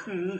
Mm.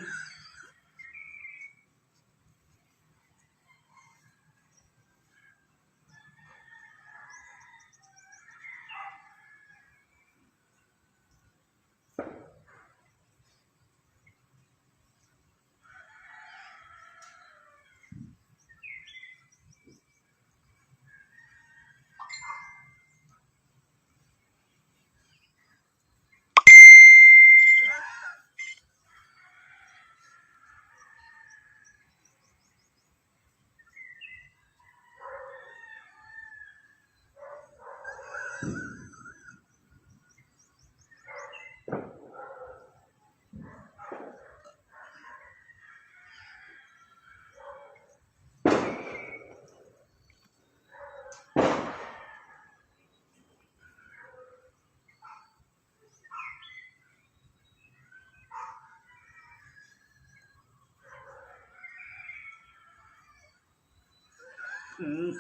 Mm.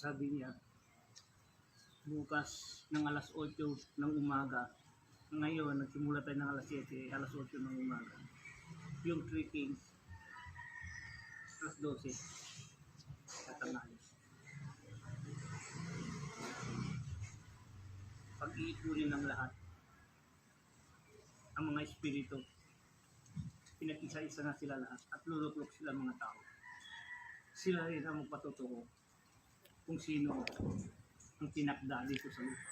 Sabi niya, bukas ng alas 8 ng umaga. Ngayon, nagsimula tayo ng alas 7, alas 8 ng umaga. Yung 3 Kings, alas 12, tatangali. Pag-iipunin ng lahat, ang mga espiritu, pinag-isa-isa na sila lahat at luluklok sila mga tao. Sila rin ang magpatotoo kung sino ang tinakda dito sa lupa.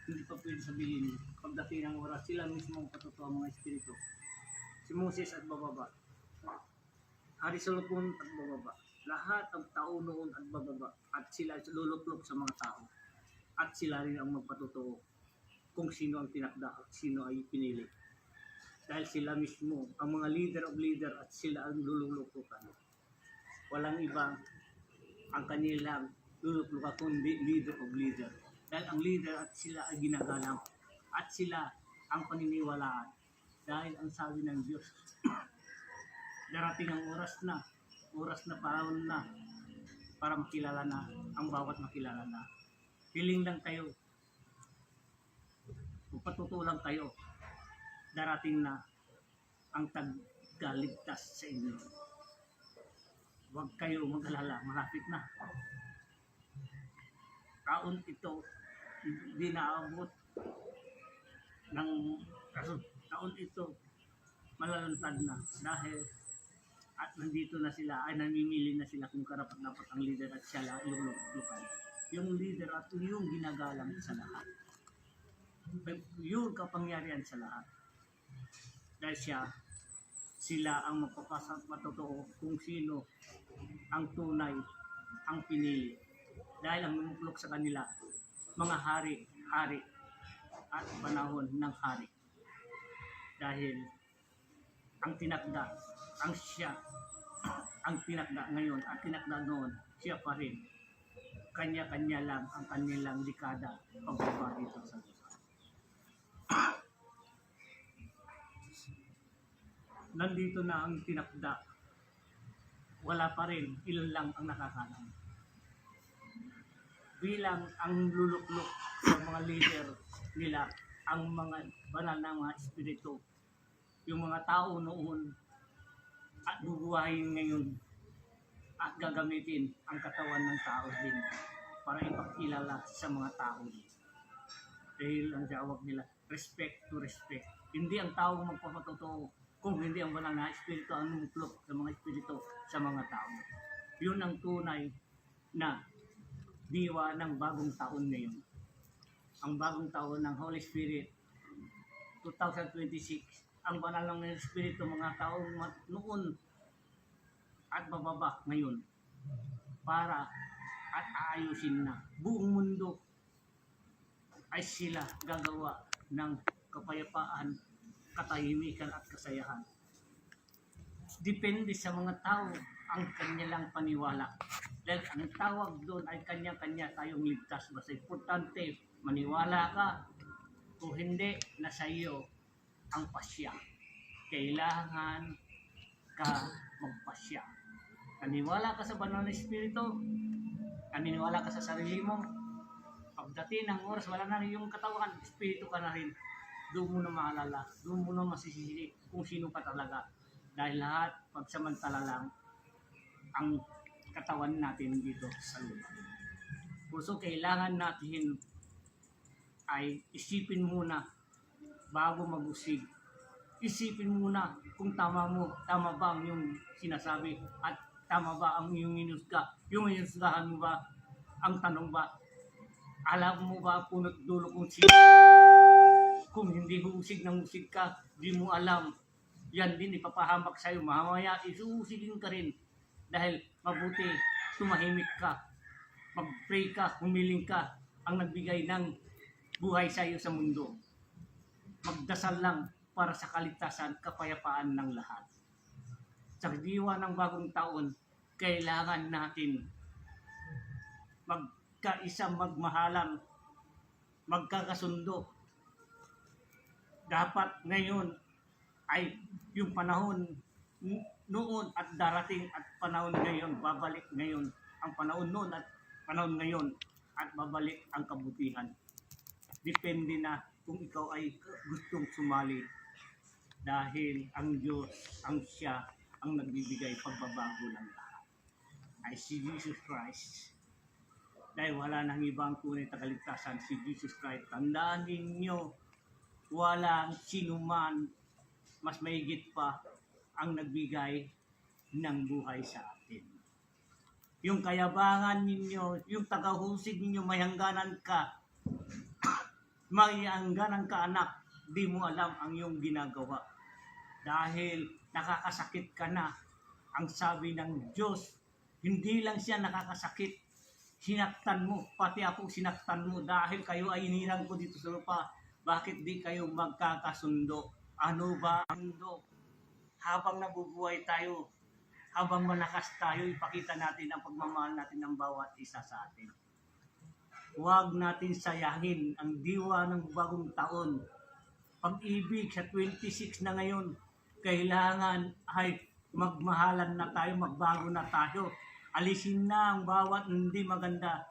Hindi pa pwede sabihin, pagdating ng oras, sila mismo ang patotoo mga espiritu. Si Moses at bababa, Hari Solomon at bababa, lahat ang tao noon at bababa, at sila luluklok sa mga tao. At sila rin ang magpatotoo kung sino ang tinakda at sino ay pinili. Dahil sila mismo, ang mga leader of leader at sila ang luluklukan. Walang iba ang kanilang luluklukan kundi leader of leader. Dahil ang leader at sila ay ginagalang at sila ang paniniwalaan. Dahil ang sabi ng Diyos, darating ang oras na panahon na para makilala na ang bawat makilala na. Hiling lang kayo, magpatuto lang kayo, darating na ang tagaligtas sa inyo. Huwag kayo mag-alala, malapit na. Taon ito, hindi naabot ng taon ito, malalantad na dahil at nandito na sila, ay namimili na sila kung karapat-dapat ang leader at siya yung lokal. Yung leader at yung ginagalang sa lahat. Yung kapangyarihan sa lahat. Dahil sila ang magpapasang matotoo kung sino ang tunay, ang pinili. Dahil ang mumuklok sa kanila, mga hari at panahon ng hari. Dahil ang tinakda, ang tinakda ngayon at tinakda noon, siya pa rin. Kanya-kanya lang ang kanilang likada pagbaba dito sa lupa. Nandito na ang tinakda. Wala pa rin, ilan lang ang nakakalam. Bilang ang luluklok sa mga leader nila, ang mga banal na mga espiritu, yung mga tao noon at bubuhayin ngayon at gagamitin ang katawan ng tao din para ipakilala sa mga tao din. Dahil ang tawag nila, respect to respect. Hindi ang tao magpapatotoo kung hindi ang banal na espiritu ang lumuklok sa mga espiritu sa mga tao. Yun ang tunay na diwa ng bagong taon ngayon. Ang bagong taon ng Holy Spirit 2026, ang banal ng espiritu mga taong noon at bababa ngayon para at aayusin na buong mundo ay sila gagawa ng kapayapaan, katahimikan at kasayahan. Depende sa mga tao ang kanilang paniwala. Dahil ang tawag doon ay kanya-kanya tayong ligtas. Basta importante, maniwala ka o hindi, nasa iyo ang pasya. Kailangan ka magpasya. Naniwala ka sa banal na espiritu, naniniwala ka sa sarili mo, pagdating ng oras, wala na rin yung katawan, espiritu ka na rin. Doon mo na maalala, doon mo na masisisi kung sino ka talaga. Dahil lahat, pagsamantala lang, ang katawan natin dito sa lupa. So, kailangan natin ay isipin muna bago mag-usig. Isipin muna kung tama ba ang iyong sinasabi at tama ba ang iyong inusga. Yung inusgahan mo ba, ang tanong ba, alam mo ba punot dulo kung sino? Kung hindi usig ng usig ka, di mo alam. Yan din ipapahamak sa'yo. Mamaya isuusigin ka rin. Dahil mabuti, tumahimik ka. Mag-pray ka, humiling ka. Ang nagbigay ng buhay sa'yo sa mundo. Magdasal lang para sa kaligtasan, kapayapaan ng lahat. Sa diwa ng bagong taon, kailangan natin magkaisa, magmahalan, magkakasundo. Dapat ngayon ay yung panahon noon at darating at panahon ngayon, babalik ngayon. Ang panahon noon at panahon ngayon at babalik ang kabutihan. Depende na kung ikaw ay gustong sumali dahil ang Diyos, ang siya, ang nagbibigay pagbabago ng lahat. Ay si Jesus Christ. Dahil wala nang ibang tunay na kaligtasan, si Jesus Christ. Tandaan ninyo, walang sinuman mas mahigit pa ang nagbigay ng buhay sa atin. Yung kayabangan ninyo, yung tagahusig ninyo, may hangganan ka, may hangganan ka anak, di mo alam ang iyong ginagawa. Dahil nakakasakit ka na. Ang sabi ng Diyos, hindi lang siya nakakasakit, sinaktan mo, pati ako sinaktan mo dahil kayo ay inirang ko dito sa lupa. Bakit di kayo magkakasundo? Ano ba ang mundo? Habang nabubuhay tayo, habang malakas tayo, ipakita natin ang pagmamahal natin ng bawat isa sa atin. Huwag natin sayangin ang diwa ng bagong taon. Pag-ibig sa 26 na ngayon, kailangan ay magmahalan na tayo, magbago na tayo. Alisin na ang bawat hindi maganda.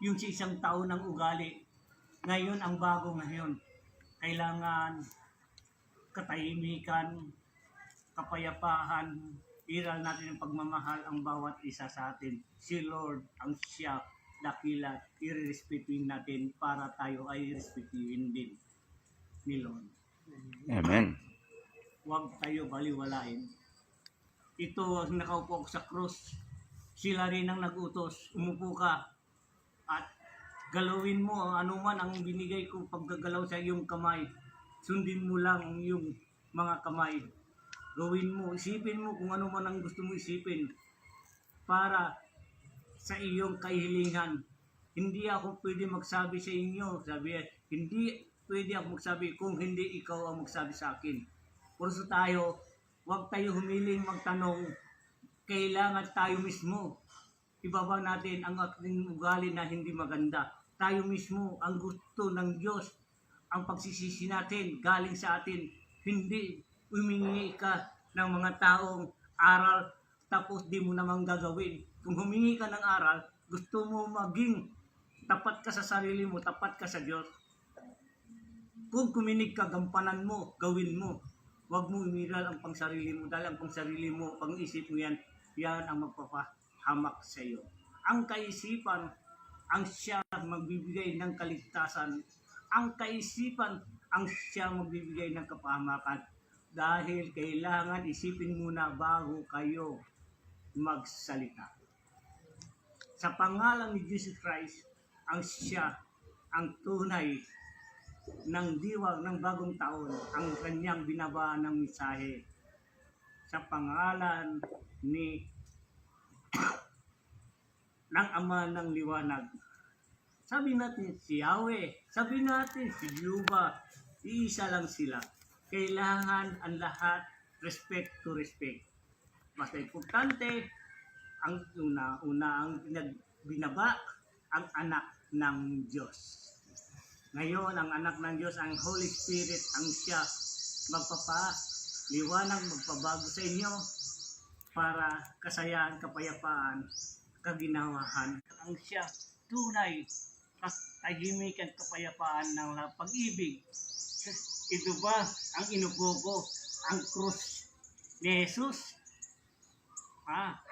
Yung sa isang taon ng ugali. Ngayon, ang bago ngayon. Kailangan katahimikan, kapayapaan, iral natin ang pagmamahal ang bawat isa sa atin. Si Lord ang siya dakila, i-respetuhin natin para tayo ay respetuhin din ni Lord. Amen. Huwag tayo baliwalain. Ito ang nakaupo sa krus. Sila rin ang nagutos. Umupo ka at galawin mo anuman ang binigay ko paggagalaw sa iyong kamay. Sundin mo lang ang iyong mga kamay. Gawin mo, isipin mo kung ano man ang gusto mo isipin para sa iyong kahilingan. Hindi ako pwede magsabi sa inyo, hindi pwede ako magsabi kung hindi ikaw ang magsabi sa akin. Puso tayo, huwag tayo humiling magtanong, kailangan tayo mismo. Ibaba natin ang ating ugali na hindi maganda. Tayo mismo ang gusto ng Diyos, ang pagsisisi natin galing sa atin. Hindi humingi ka ng mga taong aral tapos di mo namang gagawin. Kung humingi ka ng aral, gusto mo maging tapat ka sa sarili mo, tapat ka sa Diyos. Kung kuminig ka, gampanan mo, gawin mo. Huwag mo umiral ang pangsarili mo dahil ang pangsarili mo, pang-isip mo yan ang magpapahamak sa iyo. Ang kaisipan, ang siya magbibigay ng kaligtasan. Ang kaisipan, ang siya magbibigay ng kapahamakan. Dahil kailangan isipin muna bago kayo magsalita. Sa pangalan ni Jesus Christ, ang siya, ang tunay ng diwag ng bagong taon, ang kanyang binabaan ng mensahe. Sa pangalan ni ng Ama ng Liwanag. Sabi natin si Yahweh, sabi natin si Yuba, iisa lang sila. Kailangan ang lahat respect to respect. Basta importante, ang una ang binaba, ang anak ng Diyos. Ngayon, ang anak ng Diyos, ang Holy Spirit, ang siya magpapaliwanag, magpabago sa inyo para kasayaan, kapayapaan, kaginawahan. Ang siya tunay, tahimikan, kapayapaan ng pag-ibig. Ito ba ang inukuko, ang krus ni Jesus?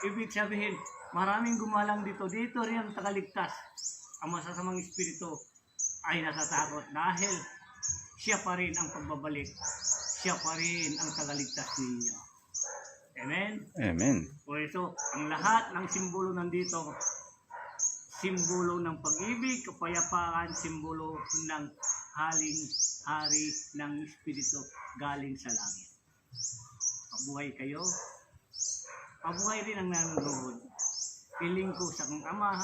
Ibig sabihin, maraming gumalang dito. Dito rin ang tagaligtas. Ang masasamang espiritu ay natatakot dahil siya pa rin ang pagbabalik. Siya pa rin ang tagaligtas ninyo. Amen? Amen. O ito, ang lahat ng simbolo nandito, simbolo ng pag-ibig, kapayapaan, simbolo ng hari ng espiritu galing sa langit. Pabuhay kayo. Pabuhay rin ang nanonood. Piling ko sa kong Ama,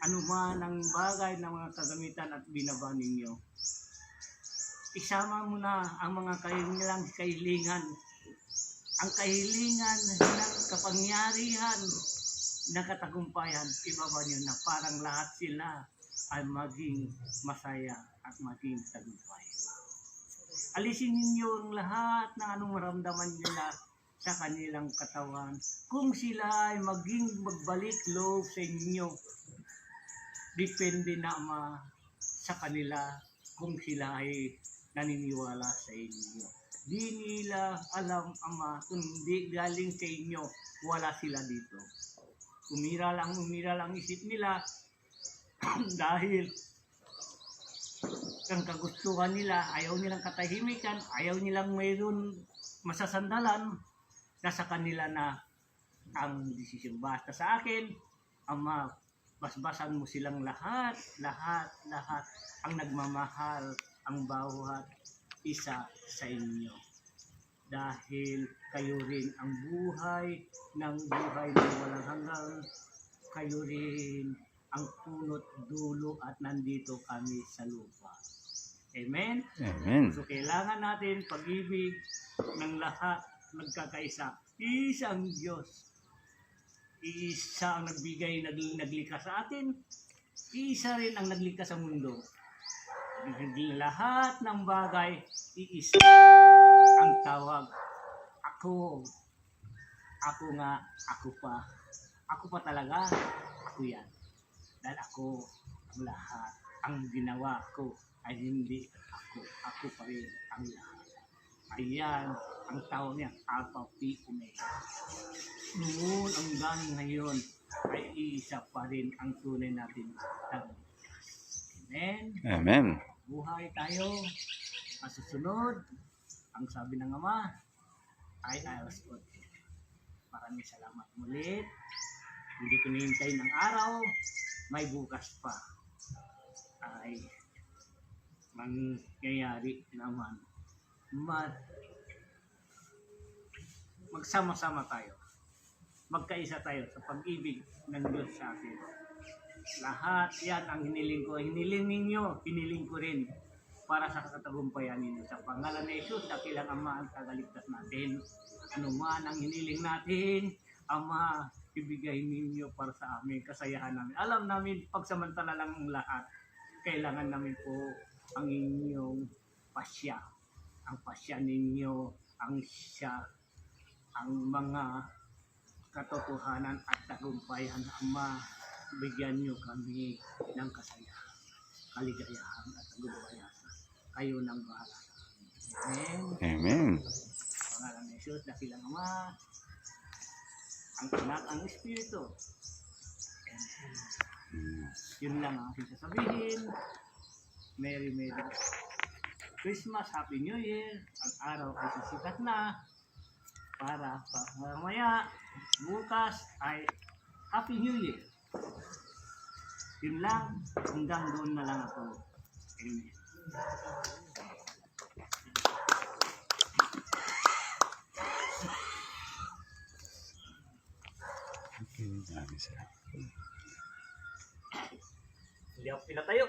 anuman ang bagay ng mga kagamitan at binaba ninyo. Isama mo na ang mga kahilingan. Ang kahilingan ng kapangyarihan ng katagumpayan, ibaba niyo na parang lahat sila ay maging masaya at maging tagumpay. Alisin ninyo ang lahat ng anong maramdaman nila sa kanilang katawan. Kung sila ay magbalik loob sa inyo, depende na Ama sa kanila kung sila ay naniniwala sa inyo. Di nila alam, Ama, kung di galing sa inyo, wala sila dito. Umira lang isip nila dahil ang kagustuhan nila, ayaw nilang katahimikan, ayaw nilang mayroon masasandalan, nasa kanila na ang desisyon. Basta sa akin, Ama, basbasan mo silang lahat ang nagmamahal ang bawat isa sa inyo. Dahil kayo rin ang buhay ng walang hanggang. Kayo rin ang punot dulo at nandito kami sa lupa. Amen? Amen. So kailangan natin pag-ibig ng lahat nagkakaisa. Isang Diyos. Iisa ang nagbigay, naglikha sa atin. Iisa rin ang naglikha sa mundo. Lahat ng bagay, iisa ang tawag. Ako nga, ako pa talaga, ako yan. Dahil ako ang lahat, ang ginawa ko ay hindi ako pa rin ang lahat. Ayan, ang tawag niya, Alpha, Pi, Omega. Noon hanggang ngayon ay isa pa rin ang tunay natin tagaligtas. Amen? Amen. Buhay tayo. Masusunod, ang sabi ng Ama ay alas 8. Maraming salamat ulit. Hindi ko nihintay ng araw, may bukas pa. Ay mangyayari naman. Magsama-sama tayo. Magkaisa tayo sa pag-ibig ng Diyos sa atin. Lahat yan ang hiniling ko. Hiniling ninyo, hiniling ko rin para sa katagumpayan ninyo. Sa pangalan ni Jesus, dakilang Ama ang tagaligtas natin. Ano man ang hiniling natin, Ama, ibigay ninyo para sa amin, kasayahan namin. Alam namin, pagsamantala lang ang lahat. Kailangan namin po ang inyong pasya. Ang pasya ninyo, ang siya, ang mga katotohanan at tagumpayan. Ama, bigyan nyo kami ng kasayahan, kaligayahan at tagumpayan. Kayo nang bahala. Amen. Amen. Pangalan ni Jesus, dakilang Ama, ang Anak, ang Espiritu. Yun lang ang aking sasabihin. Merry Christmas, Happy New Year. Ang araw ay sisikat na para mamaya bukas ay Happy New Year. Yun lang, hanggang doon na lang ako. Amen. Okay, maraming salamat. Hindi ako pinatayo.